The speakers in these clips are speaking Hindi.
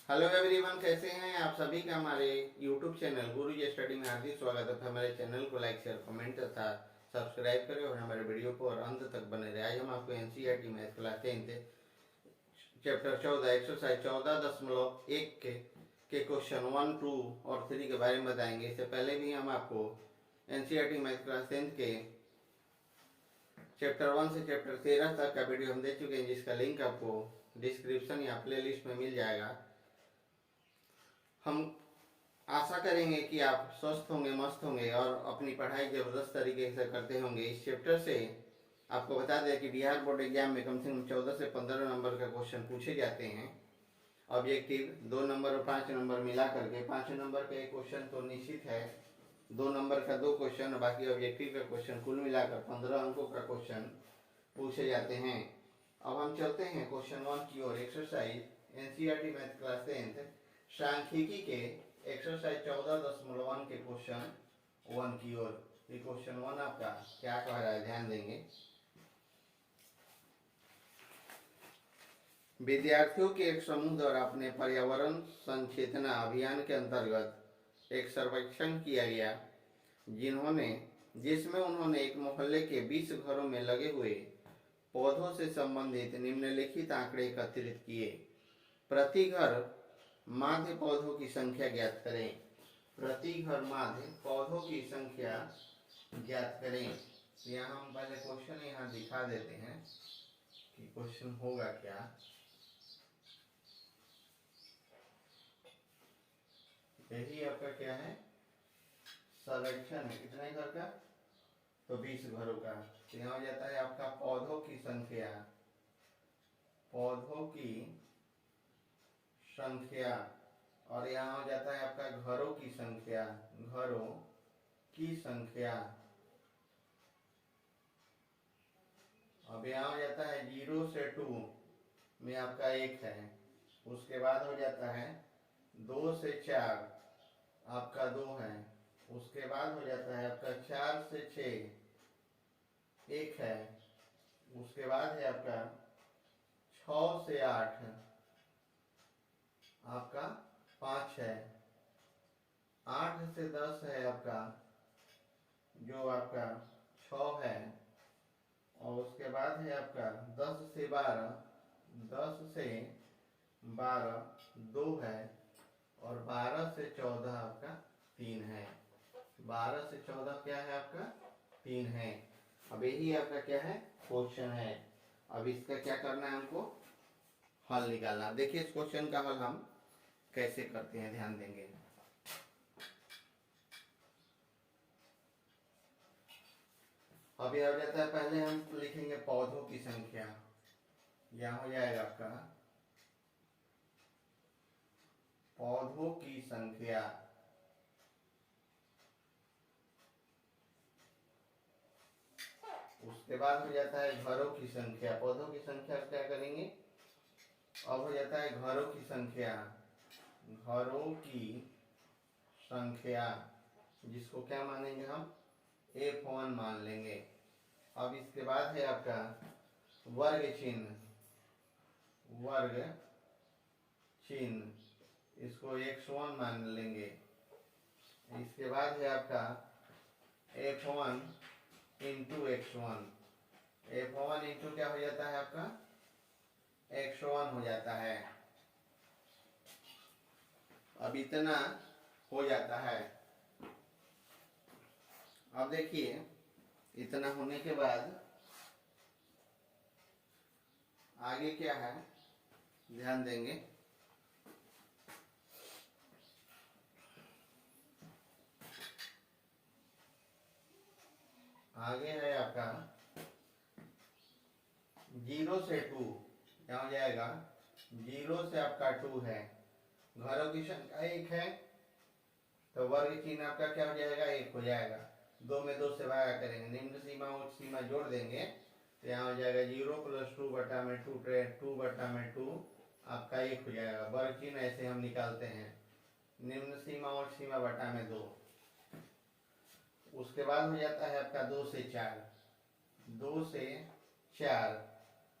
हेलो एवरीवन, कैसे हैं आप सभी का हमारे यूट्यूब चैनल गुरुजी स्टडी में हार्दिक स्वागत है। हमारे चैनल को लाइक शेयर कमेंट तथा सब्सक्राइब करें और हमारे वीडियो को और अंत तक बने रहे। आज हम आपको NCERT math class 10 chapter 14 exercise 14.1 के क्वेश्चन 1, 2 और 3 के बारे में बताएंगे। इससे पहले भी हम आपको एनसीईआरटी मैथ क्लास 10 के चैप्टर 1 से चैप्टर 13 तक का वीडियो हम दे चुके हैं, जिसका लिंक आपको डिस्क्रिप्शन या प्ले लिस्ट में मिल जाएगा। हम आशा करेंगे कि आप स्वस्थ होंगे, मस्त होंगे और अपनी पढ़ाई जबरदस्त तरीके से करते होंगे। इस चैप्टर से आपको बता दें कि बिहार बोर्ड एग्जाम में कम से कम 14 से 15 नंबर का क्वेश्चन पूछे जाते हैं। ऑब्जेक्टिव 2 नंबर और 5 नंबर मिला करके 5 नंबर का एक क्वेश्चन तो निश्चित है, 2 नंबर का 2 क्वेश्चन और बाकी ऑब्जेक्टिव का क्वेश्चन कुल मिलाकर 15 अंकों का क्वेश्चन पूछे जाते हैं। अब हम चलते हैं क्वेश्चन 1 की ओर। एक्सरसाइज एनसीईआरटी मैथ क्लास 10 सांख्यिकी के एक्सरसाइज 14.1 के क्वेश्चन 1 की ओर। ये क्वेश्चन 1 आपका क्या कह रहा है, ध्यान देंगे। विद्यार्थियों के एक समूह द्वारा अपने पर्यावरण संचेतना अभियान के अंतर्गत एक सर्वेक्षण किया गया, जिसमें उन्होंने एक मोहल्ले के 20 घरों में लगे हुए पौधों से संबंधित निम्नलिखित आंकड़े एकत्रित किए। प्रति घर माध्य पौधों की संख्या ज्ञात करें। प्रति घर माध्य पौधों की संख्या ज्ञात करें। यहाँ हम पहले क्वेश्चन यहाँ दिखा देते हैं कि क्वेश्चन होगा क्या। यही आपका क्या है, सर्वेक्षण है। कितने घर का? तो 20 घरों का। तो यहाँ हो जाता है आपका पौधों की संख्या, पौधों की संख्या, और यहाँ हो जाता है आपका घरों की संख्या, घरों की संख्या। अब यहाँ हो जाता है 0 से 2 में आपका 1 है। उसके बाद हो जाता है 2 से 4 आपका 2 है। उसके बाद हो जाता है आपका 4 से 6 1 है। उसके बाद है आपका 6 से 8 आपका 5 है। 8 से 10 है आपका जो आपका 6 है। और उसके बाद है आपका 10 से 12 2 है। और 12 से 14 आपका 3 है। 12 से 14 क्या है आपका 3 है। अब यही आपका क्या है, क्वेश्चन है। अब इसका क्या करना है, हमको हल निकालना। देखिए इस क्वेश्चन का हल हम कैसे करते हैं, ध्यान देंगे। अब यह हो जाता है, पहले हम लिखेंगे पौधों की संख्या। यहाँ हो जाएगा आपका पौधों की संख्या। उसके बाद हो जाता है घरों की संख्या। पौधों की संख्या क्या करेंगे, अब हो जाता है घरों की संख्या, घरों की संख्या जिसको क्या मानेंगे हम, F1 मान लेंगे। अब इसके बाद है आपका वर्ग चिन्ह, वर्ग चिन्ह, इसको X1 मान लेंगे। इसके बाद है आपका F1 into X1। F1 into क्या हो जाता है आपका X1 हो जाता है। अब इतना हो जाता है। अब देखिए इतना होने के बाद आगे क्या है, ध्यान देंगे। आगे है आपका 0 से 2, क्या हो जाएगा 0 से आपका 2 है। घरों की संख्या 1 है तो वर्ग चिन्ह आपका क्या हो जाएगा, 1 हो जाएगा। 2 में 2 से भागा करेंगे, निम्न सीमा उच्च सीमा जोड़ देंगे तो यहाँ हो जाएगा 0 + 2 बटा में 2 2 बटा में 2 आपका 1 हो जाएगा। वर्ग चिन्ह ऐसे हम निकालते हैं, निम्न सीमा उच्च सीमा बटा में 2। उसके बाद हो जाता है आपका 2 से 4, 2 से 4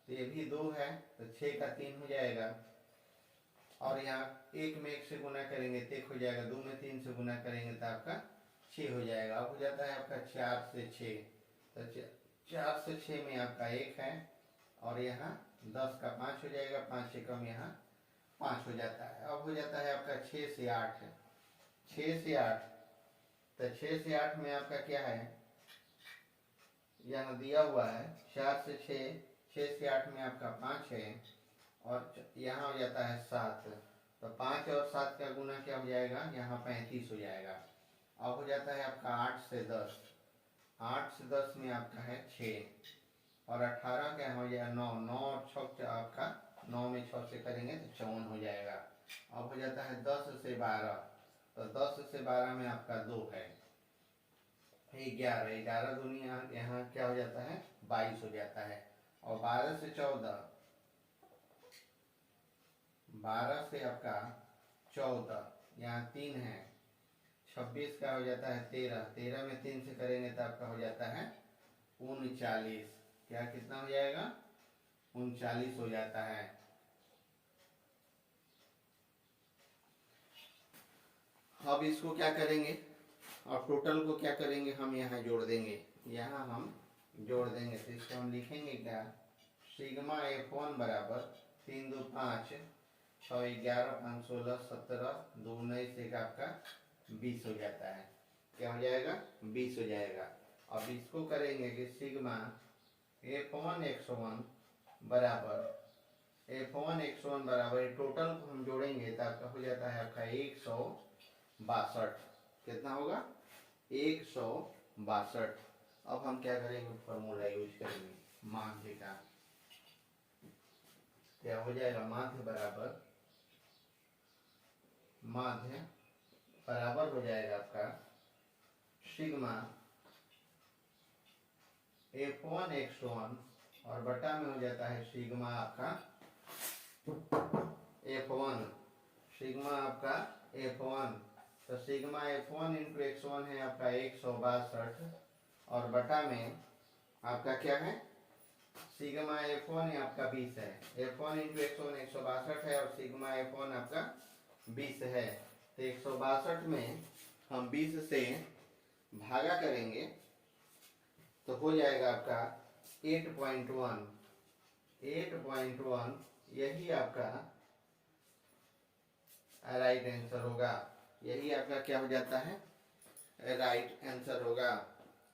तो ये भी 2 है तो 6 का 3 हो जाएगा। और यहाँ एक में एक से गुना करेंगे तो एक हो जाएगा, दो में तीन से गुना करेंगे तो आपका 6 हो जाएगा। अब हो जाता है आपका 4 से 6, तो 4 से 6 में आपका 1 है, और यहाँ 10 का 5 हो जाएगा, 5 से कम यहाँ 5 हो जाता है। अब हो जाता है आपका 6 से 8 है, 6 से 8, तो 6 से 8 में आपका क्या है, यहाँ दिया हुआ है 4 से 6, 6 से 8 में आपका 5 है, और यहाँ हो जाता है 7, तो 5 और 7 का गुना क्या हो जाएगा, यहाँ 35 हो जाएगा। अब हो जाता है आपका 8 से 10, 8 से 10 में आपका है 6, और 18 क्या हो जाएगा 9, 9 और 6 आपका 9 में 6 से करेंगे तो 54 हो जाएगा। अब हो जाता है 10 से 12, तो 10 से 12 में आपका 2 है, 11, 11 दूनी यहाँ क्या हो जाता है 22 हो जाता है। और 12 से 14, 12 से आपका 14, यहाँ 3 है, 26 का हो जाता है 13, 13 में 3 से करेंगे तो आपका हो जाता है 39, क्या कितना हो जाएगा 39 हो जाता है। अब इसको क्या करेंगे, और टोटल को क्या करेंगे, हम यहाँ जोड़ देंगे, यहाँ हम जोड़ देंगे, तो इसको हम लिखेंगे क्या, सिग्मा F1 बराबर 3 2 5 6 11 5 16 17 2 19 एक आपका 20 हो जाता है, क्या हो जाएगा 20 हो जाएगा। अब इसको करेंगे कि सिग्मा F1 x1 बराबर F1 x1 बराबर टोटल को हम जोड़ेंगे तो आपका हो जाता है आपका 162, कितना होगा 162। अब हम क्या करेंगे, फॉर्मूला यूज करेंगे माध्य का, क्या हो जाएगा माध्य बराबर हो जाएगा आपका सिग्मा F1 x1 और बटा में हो जाता है सिग्मा आपका F1, सिग्मा आपका F1, तो सिग्मा F1 इंटू x1 है आपका 162, और बटा में आपका क्या है सिग्मा F1 आपका 20 है, F1 इंटू x1 162 है, और सिग्मा F1 आपका 20 है, तो 162 में हम 20 से भागा करेंगे तो हो जाएगा आपका 8.1, 8.1 यही आपका राइट आंसर होगा, यही आपका क्या हो जाता है राइट आंसर होगा।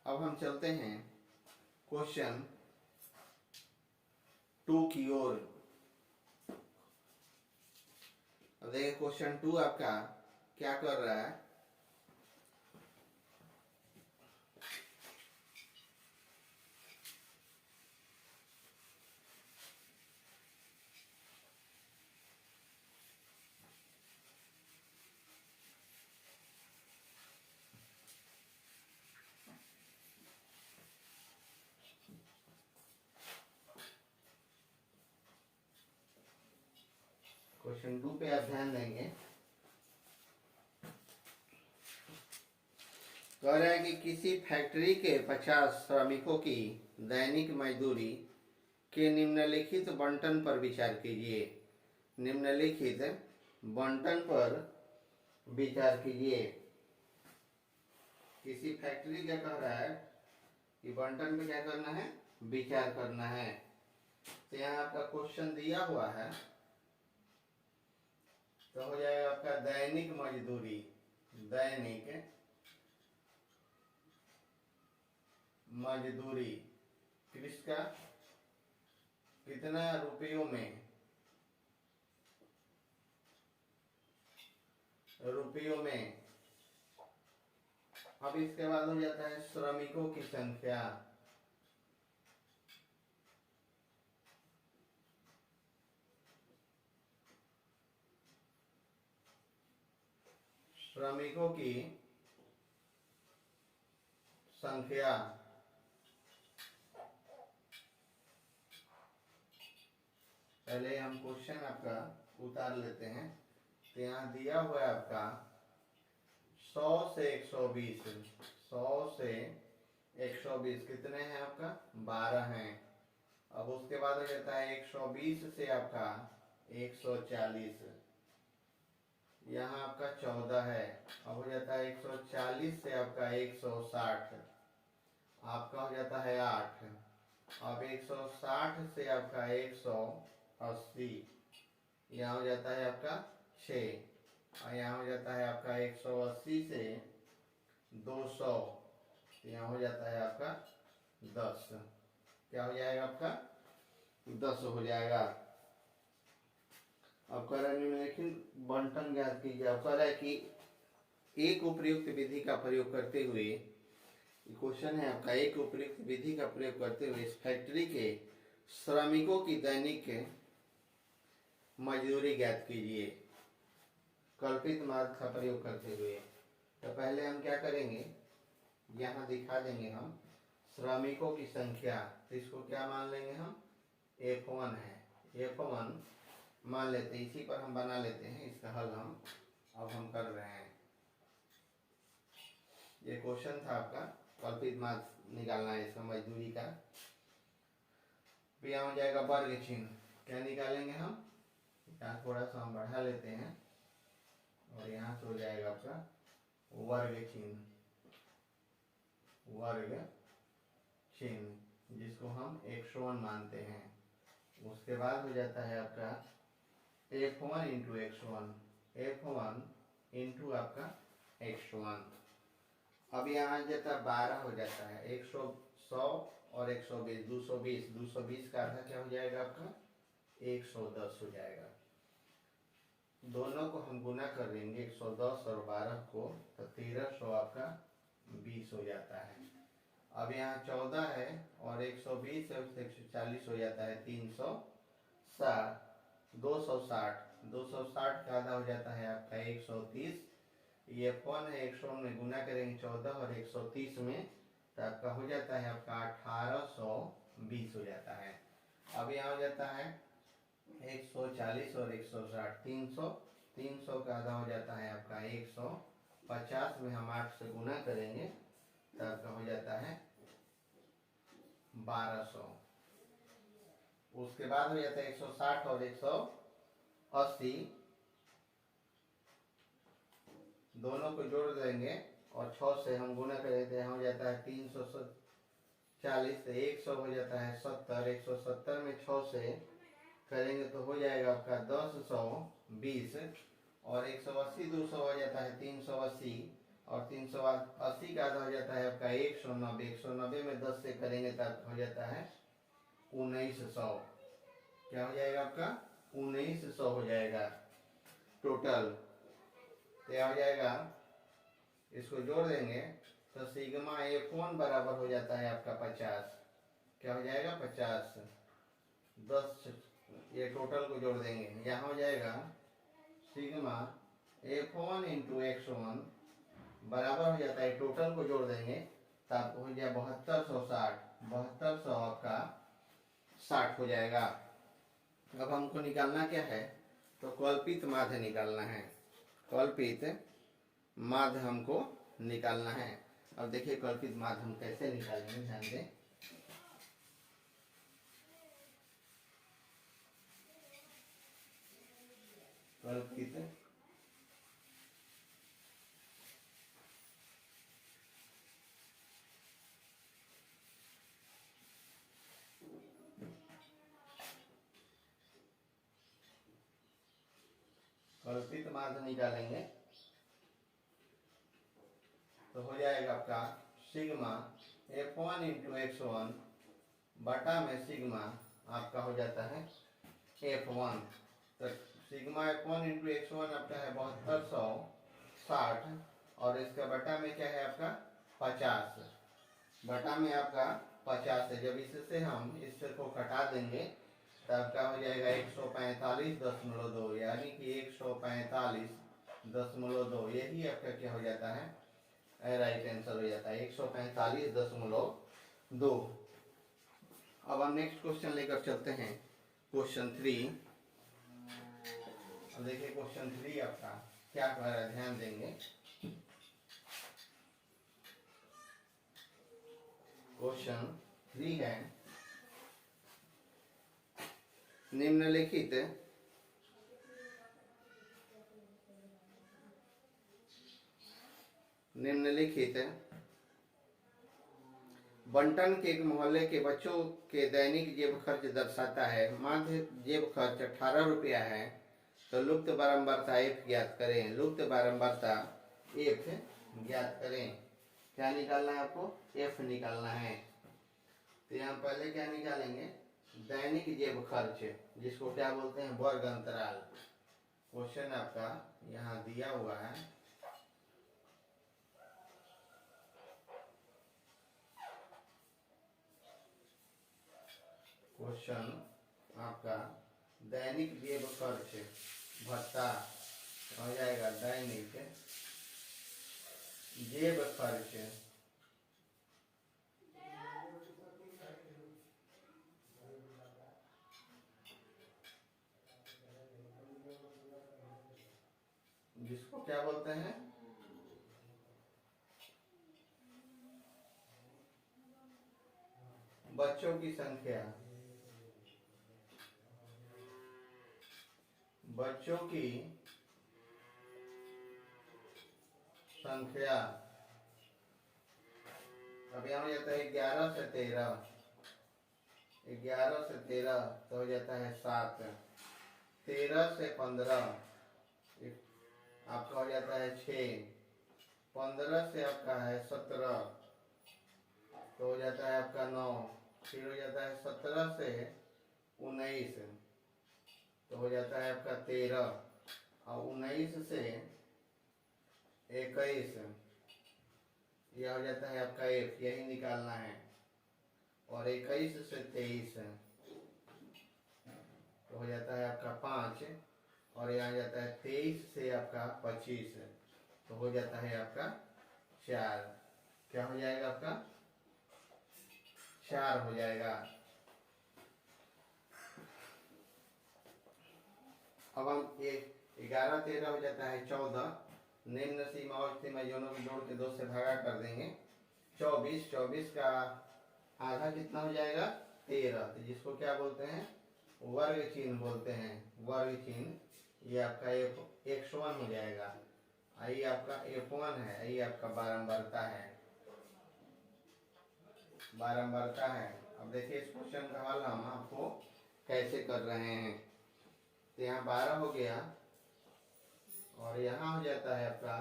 अब हम चलते हैं क्वेश्चन 2 की ओर। अब देखिए क्वेश्चन 2 आपका क्या कर रहा है, क्वेश्चन 2 पे आप ध्यान देंगे, कह रहा है कि किसी फैक्ट्री के 50 श्रमिकों की दैनिक मजदूरी के निम्नलिखित बंटन पर विचार कीजिए, निम्नलिखित बंटन पर विचार कीजिए। किसी फैक्ट्री क्या कह रहा है कि बंटन पे क्या करना है, विचार करना है। तो यहाँ आपका क्वेश्चन दिया हुआ है, तो हो जाएगा आपका दैनिक मजदूरी, दैनिक मजदूरी किसका, कितना रुपयों में, रुपयों में। अब इसके बाद हो जाता है श्रमिकों की संख्या, श्रमिकों की संख्या। पहले हम क्वेश्चन आपका उतार लेते हैं, तो यहाँ दिया हुआ है आपका 100 से 120, 100 से 120 कितने हैं आपका 12 हैं। अब उसके बाद हो जाता है 120 से आपका 140, यहाँ आपका 14 है। अब हो जाता है 140 से आपका 160, आपका हो जाता है 8। अब 160 से आपका 180, यहाँ हो जाता है आपका 6। और यहाँ हो जाता है आपका 180 से 200, यहाँ हो जाता है आपका 10। क्या हो जाएगा आपका 10 हो जाएगा। अब कह रहा है निम्नलिखित बंटन ज्ञात कीजिए। अब कह रहा है कि एक उपयुक्त विधि का प्रयोग करते हुए, क्वेश्चन है आपका, एक उपयुक्त विधि का प्रयोग करते हुए इस फैक्ट्री के श्रमिकों की दैनिक मजदूरी ज्ञात कीजिए कल्पित मार्ग का प्रयोग करते हुए। तो पहले हम क्या करेंगे, यहाँ दिखा देंगे हम श्रमिकों की संख्या। तो इसको क्या मान लेंगे हम, F1 है, F1 मान लेते हैं। इसी पर हम बना लेते हैं इसका हल। हम कर रहे हैं। ये क्वेश्चन था आपका, कल्पित मार्ग निकालना है इसका मजदूरी का। यहाँ हो जाएगा वर्ग चिन्ह। क्या निकालेंगे हम, यहाँ थोड़ा सा हम बढ़ा लेते हैं और यहाँ से हो जाएगा आपका वर्ग चिन्ह, वर्ग चिन्ह जिसको हम 101 मानते हैं। उसके बाद हो जाता है आपका F1 into X1, F1 into आपका X1। अब यहाँ जाता है 12 हो जाता है, 100 और 120, 220, 220 का आधा क्या हो जाएगा आपका 110 हो जाएगा। दोनों को हम गुना कर देंगे 110 और 12 को, तो 1300 आपका 20 हो जाता है। अब यहाँ 14 है और 120 है, उससे 140 हो जाता है 360, 260 का आधा हो जाता है आपका 130। ये F1 है, 100 में गुना करेंगे 14 और 130 में, तो आपका हो जाता है आपका 1820 हो जाता है। अब यहाँ हो जाता है 140 और 160, 300, 300 का आधा हो जाता है आपका 150 में हम 8 से गुना करेंगे तो आपका हो जाता है 1200। उसके बाद हो जाता है 160 और 180, दोनों को जोड़ देंगे और 6 से हम गुना करें तो हो जाता है 340, 100 हो जाता है 70, 170 में 6 से करेंगे तो हो जाएगा आपका 1020, और 180 200 हो जाता है 380, और 380 का आधा हो जाता है आपका 190, 190 में 10 से करेंगे तब हो जाता है 1900। क्या हो जाएगा आपका 1900 हो जाएगा टोटल। क्या हो जाएगा, इसको जोड़ देंगे तो सिग्मा F1 बराबर हो जाता है आपका 50। क्या हो जाएगा 50, 10 ये टोटल को जोड़ देंगे, यहाँ हो जाएगा सिग्मा F1 इंटू X1 बराबर हो जाता है, टोटल को जोड़ देंगे तब हो जाए 7260, 7200 आपका 60 हो जाएगा। अब हमको निकालना क्या है, तो कल्पित माध्य निकालना है, कल्पित माध्य हमको निकालना है। अब देखिए कल्पित माध्य हम कैसे निकालेंगे, ध्यान दें। कल्पित कल्पित माध्य निकालेंगे तो हो जाएगा आपका सिग्मा F1 इंटू X1 बटा में सिग्मा आपका हो जाता है F1। तो सिग्मा F1 इंटू X1 आपका है 7260, और इसका बटा में क्या है आपका 50, बटा में आपका 50 है। जब इससे हम इससे को घटा देंगे तब आपका हो जाएगा 145.2, यानी कि 145.2, यही आपका क्या हो जाता है राइट आंसर हो जाता है 145.2। अब हम नेक्स्ट क्वेश्चन लेकर चलते हैं, क्वेश्चन 3। अब देखिए क्वेश्चन 3 आपका क्या कह रहा है, ध्यान देंगे। क्वेश्चन 3 है, निम्नलिखित निम्नलिखित बंटन के मोहल्ले के बच्चों के दैनिक जेब खर्च दर्शाता है। माध्य जेब खर्च 18 रुपया है, तो लुप्त बारंबारता एफ ज्ञात करें। लुप्त बारंबारता एफ ज्ञात करें। क्या निकालना है आपको? एफ निकालना है। तो यहाँ पहले क्या निकालेंगे? दैनिक जेब खर्च, जिसको क्या बोलते हैं? वर्ग अंतराल। क्वेश्चन आपका यहाँ दिया हुआ है। क्वेश्चन आपका दैनिक जेब खर्च भत्ता हो जाएगा दैनिक जेब खर्च जिसको क्या बोलते हैं? बच्चों की संख्या। बच्चों की संख्या। अब यहाँ हो जाता है 11 से 13, 11 से 13 तो हो जाता है 7, 13 से 15 आपका हो जाता है 6, 15 से आपका है 17 तो हो जाता है आपका 9, फिर हो जाता है 17 से 19 तो हो जाता है आपका 13, और 19 से 21 यह हो जाता है आपका एफ, यही निकालना है। और 21 से 23 तो हो जाता है आपका 5, और यहाँ जाता है 23 से आपका 25 तो हो जाता है आपका 4। क्या हो जाएगा आपका? 4 हो जाएगा। अब हम 11 13 हो जाता है 14, निम्न सीमा और सीमा दोनों को जोड़ के 2 से भागा कर देंगे। 24, 24 का आधा कितना हो जाएगा? 13, तो जिसको क्या बोलते हैं? वर्ग चिन्ह बोलते हैं। वर्ग चिन्ह ये आपका X1 हो जाएगा। आई आपका F1 है, ये आपका बारंबारता है। बारंबारता है। अब देखिए इस क्वेश्चन का हल हम आपको कैसे कर रहे हैं। तो यहाँ 12 हो गया, और यहाँ हो जाता है आपका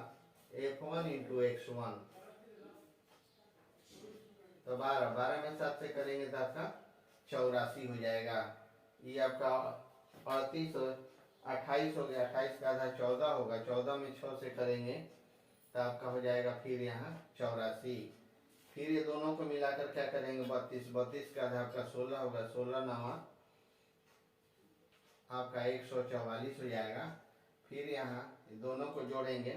F1 इंटू X1, तो 12 में 7 से करेंगे तो आपका 84 हो जाएगा। ये आपका 38 28 हो गया, 28 का आधा 14 होगा, 14 में 6 से करेंगे तो आपका हो जाएगा फिर यहाँ 84। फिर ये दोनों को मिलाकर क्या करेंगे? 32, 32 का आधा आपका 16 होगा, 16 नवा आपका 144 हो जाएगा। फिर यहाँ दोनों को जोड़ेंगे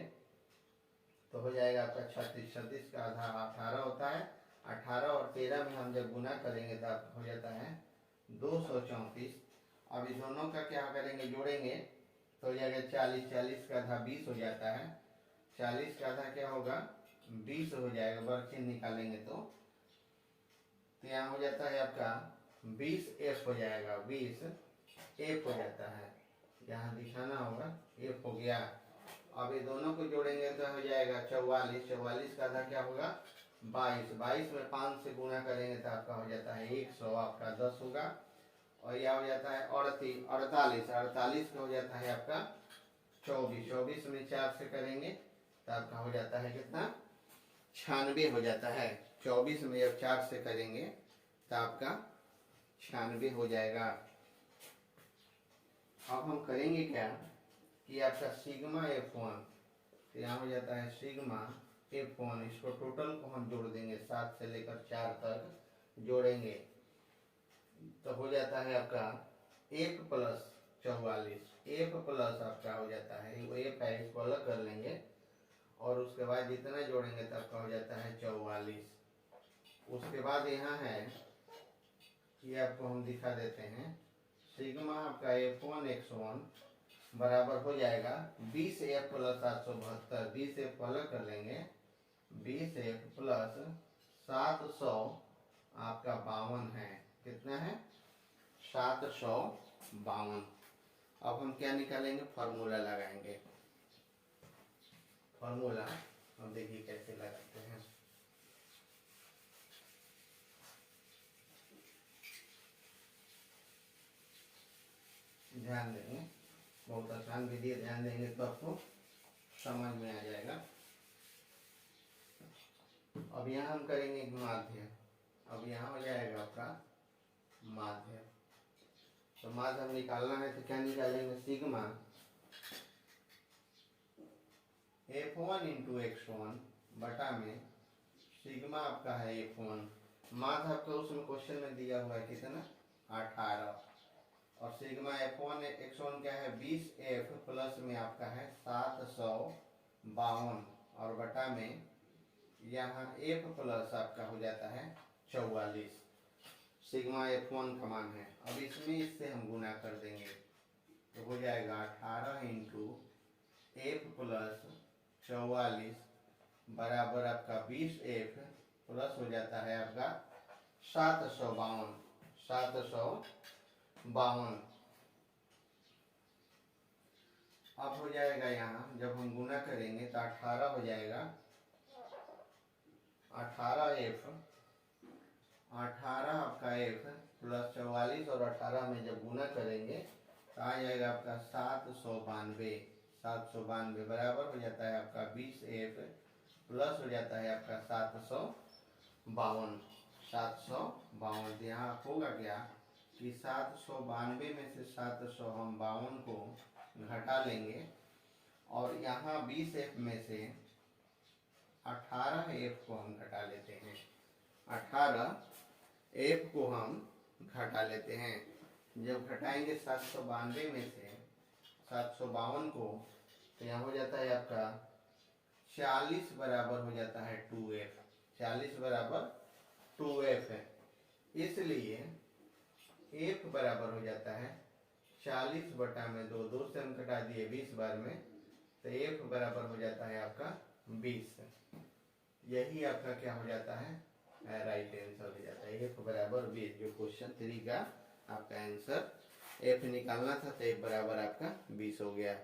तो हो जाएगा आपका 36, 36 का आधा 18 होता है। 18 और 13 में हम जब गुना करेंगे तो आपका हो जाता है 234। अब इस दोनों का क्या करेंगे? जोड़ेंगे तो हो जाएगा 40, 40 का आधा 20 हो जाता है। 40 का आधा क्या होगा? 20 हो जाएगा। वर्ग चिन्ह निकालेंगे तो यहाँ हो जाता है आपका 20 एफ हो जाएगा, 20 एफ हो जाता है। यहाँ दिखाना होगा, एफ हो गया। अब ये दोनों को जोड़ेंगे तो हो जाएगा 44, 44 का आधा क्या होगा? 22, 22 में 5 से गुना करेंगे तो आपका हो जाता है 100, आपका 10 होगा। और यह हो जाता है 38, 48, 48 का हो जाता है आपका 24, 24 में 4 से करेंगे तो आपका हो जाता है कितना? 96 हो जाता है। 24 में जब 4 से करेंगे तो आपका 96 हो जाएगा। अब हम करेंगे क्या कि आपका सिग्मा F1, तो यहाँ हो जाता है सिग्मा F1, इसको टोटल को हम जोड़ देंगे 7 से लेकर 4 तक जोड़ेंगे तो हो जाता है आपका F प्लस 44, F प्लस आपका हो जाता है, वो F है, इसको अलग कर लेंगे और उसके बाद जितना जोड़ेंगे तो आपका हो जाता है 44। उसके बाद यहाँ है, ये आपको हम दिखा देते हैं, सिग्मा आपका F1 X1 बराबर हो जाएगा 20F प्लस 772, 20F अलग कर लेंगे, 20F प्लस 700 आपका 52 है। कितना है? 752। अब हम क्या निकालेंगे? फॉर्मूला लगाएंगे। फॉर्मूला अब देखिए कैसे लगाते हैं। ध्यान देंगे, बहुत आसान विधि है, ध्यान देंगे तो आपको समझ में आ जाएगा। अब यहाँ हम करेंगे एक माध्य। अब यहाँ हो जाएगा आपका माध्य। तो माध्य हम निकालना है तो क्या निकालेंगे, सिग्मा F1 इंटू x1 बटा में सिग्मा आपका है F1। माध्य आपका उसमें क्वेश्चन में दिया हुआ है कितना, 18, और सिग्मा F1 x1 क्या है 20F प्लस में आपका है 752 और बटा में यहाँ F प्लस आपका हो जाता है 44। सिग्मा F1 का मान है। अब इसमें इससे हम गुना कर देंगे तो हो जाएगा 18 इंटू F प्लस 44 बराबर आपका 20F प्लस हो जाता है आपका 752। अब हो जाएगा यहाँ जब हम गुना करेंगे तो 18 हो जाएगा 18F, 18 आपका F प्लस 44 और 18 में जब गुना करेंगे तो आ जाएगा आपका 792 बराबर हो जाता है आपका 20F प्लस हो जाता है आपका 752। यहाँ होगा क्या कि 792 में से 752 को घटा लेंगे और यहाँ 20F में से 18F को हम घटा लेते हैं। 18F को हम घटा लेते हैं। जब घटाएंगे 792 में से 752 को तो यहाँ हो जाता है आपका 40 बराबर हो जाता है 2F। 40 बराबर 2F है, इसलिए F बराबर हो जाता है 40 बटा में 2, 2 से हम घटा दिए 20 बार में तो F बराबर हो जाता है आपका 20। यही आपका क्या हो जाता है, राइट आंसर हो जाता है F बराबर 20। जो क्वेश्चन 3 का आपका आंसर F निकालना था तो F बराबर आपका 20 हो गया।